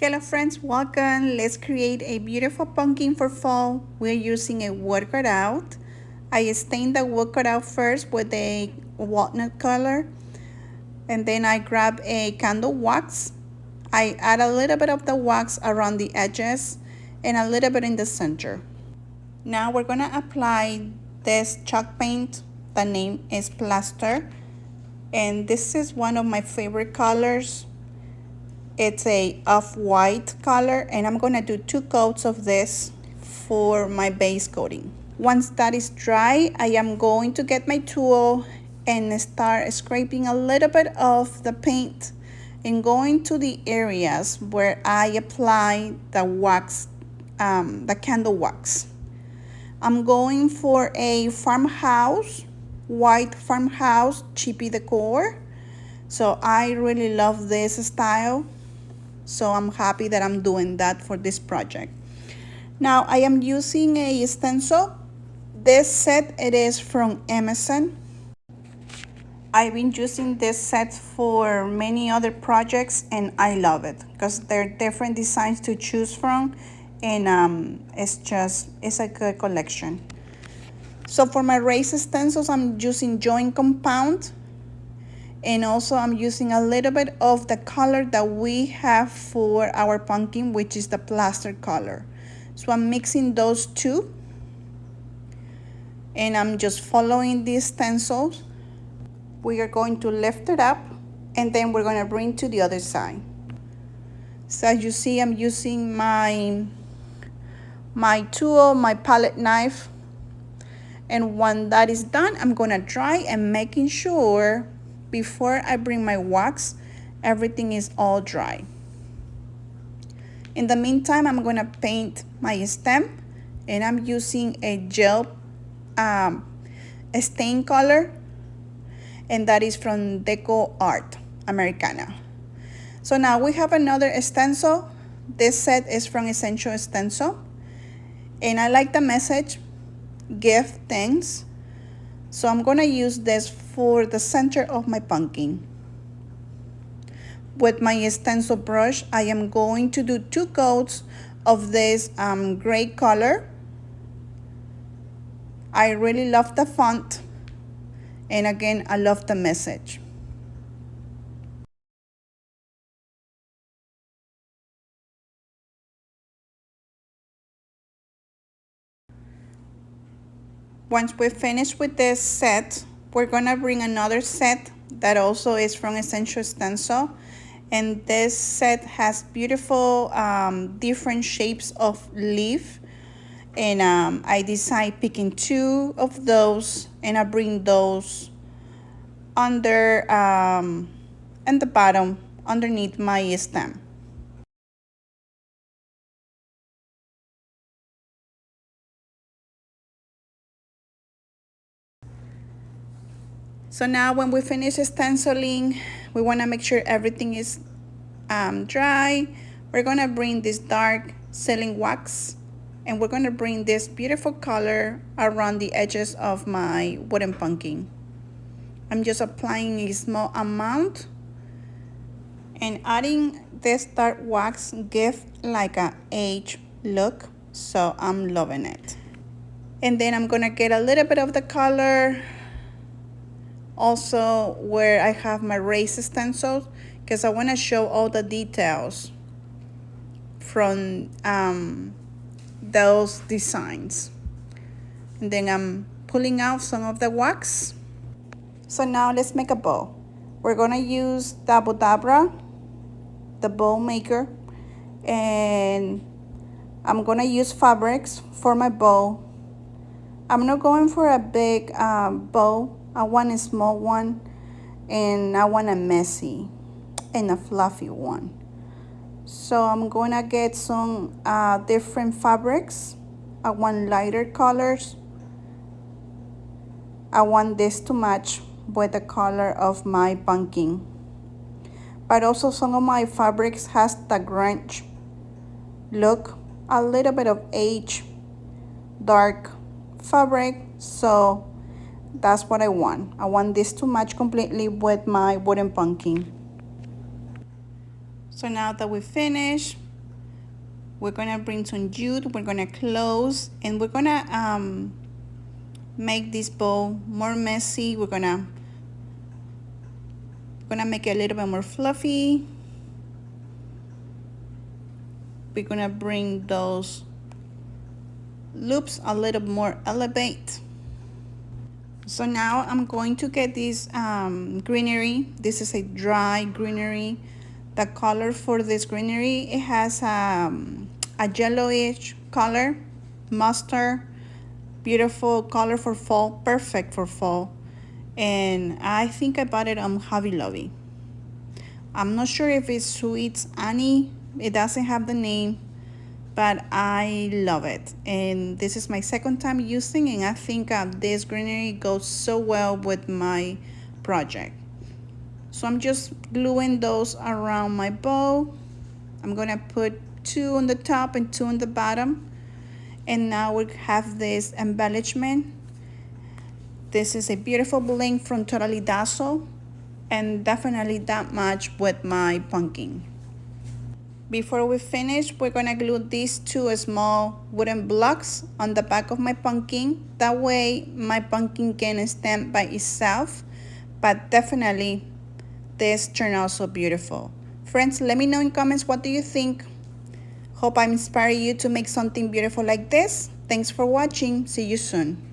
Hello friends, welcome. Let's create a beautiful pumpkin for fall. We're using a wood cutout. I stained the wood cutout first with a walnut color, and then I grab a candle wax. I add a little bit of the wax around the edges and a little bit in the center. Now we're gonna apply this chalk paint. The name is Plaster, and this is one of my favorite colors. It's a off-white color, and I'm gonna do 2 coats of this for my base coating. Once that is dry, I am going to get my tool and start scraping a little bit of the paint and going to the areas where I apply the wax, the candle wax. I'm going for a farmhouse, white farmhouse chippy decor. So I really love this style. So I'm happy that I'm doing that for this project. Now I am using a stencil. This set, it is from Amazon. I've been using this set for many other projects and I love it because there are different designs to choose from, and it's a good collection. So for my raised stencils, I'm using joint compound. And also I'm using a little bit of the color that we have for our pumpkin, which is the plaster color. So I'm mixing those two. And I'm just following these stencils. We are going to lift it up and then we're going to bring to the other side. So as you see, I'm using my tool, my palette knife. And when that is done, I'm going to dry and making sure before I bring my wax, everything is all dry. In the meantime, I'm gonna paint my stem, and I'm using a gel stain color, and that is from Deco Art Americana. So now we have another stencil. This set is from Essential Stencil, and I like the message, give thanks. So I'm gonna use this for the center of my pumpkin. With my stencil brush, I am going to do 2 coats of this gray color. I really love the font, and again, I love the message. Once we finish with this set, we're gonna bring another set that also is from Essential Stencil, and this set has beautiful different shapes of leaf, and I decide picking 2 of those, and I bring those under and the bottom underneath my stem. So now when we finish stenciling, we want to make sure everything is dry. We're going to bring this dark sealing wax, and we're going to bring this beautiful color around the edges of my wooden pumpkin. I'm just applying a small amount, and adding this dark wax gives like a age look, so I'm loving it. And then I'm going to get a little bit of the color also where I have my raised stencils, because I want to show all the details from those designs. And then I'm pulling out some of the wax. So now let's make a bow. We're gonna use Dabba Dabra, the bow maker, and I'm gonna use fabrics for my bow. I'm not going for a big bow. I want a small one, and I want a messy and a fluffy one. So I'm gonna get some different fabrics. I want lighter colors. I want this to match with the color of my pumpkin. But also some of my fabrics has the grunge look, a little bit of age, dark fabric, so that's what I want. I want this to match completely with my wooden pumpkin. So now that we finished, We're gonna bring some jute, we're gonna close, and we're gonna make this bow more messy. We're gonna make it a little bit more fluffy. We're gonna bring those loops a little more elevate. So now I'm going to get this greenery. This is a dry greenery. The color for this greenery, it has a yellowish color, mustard, beautiful color for fall, perfect for fall. And I think I bought it on Hobby Lobby. I'm not sure if it's Sweet Annie. It doesn't have the name, but I love it. And this is my second time using, and I think this greenery goes so well with my project. So I'm just gluing those around my bow. I'm gonna put 2 on the top and 2 on the bottom. And now we have this embellishment. This is a beautiful bling from Totally Dazzle, and definitely that match with my pumpkin. Before we finish, we're gonna glue these 2 small wooden blocks on the back of my pumpkin. That way my pumpkin can stand by itself, but definitely this turned out so beautiful. Friends, let me know in comments, what do you think? Hope I inspire you to make something beautiful like this. Thanks for watching. See you soon.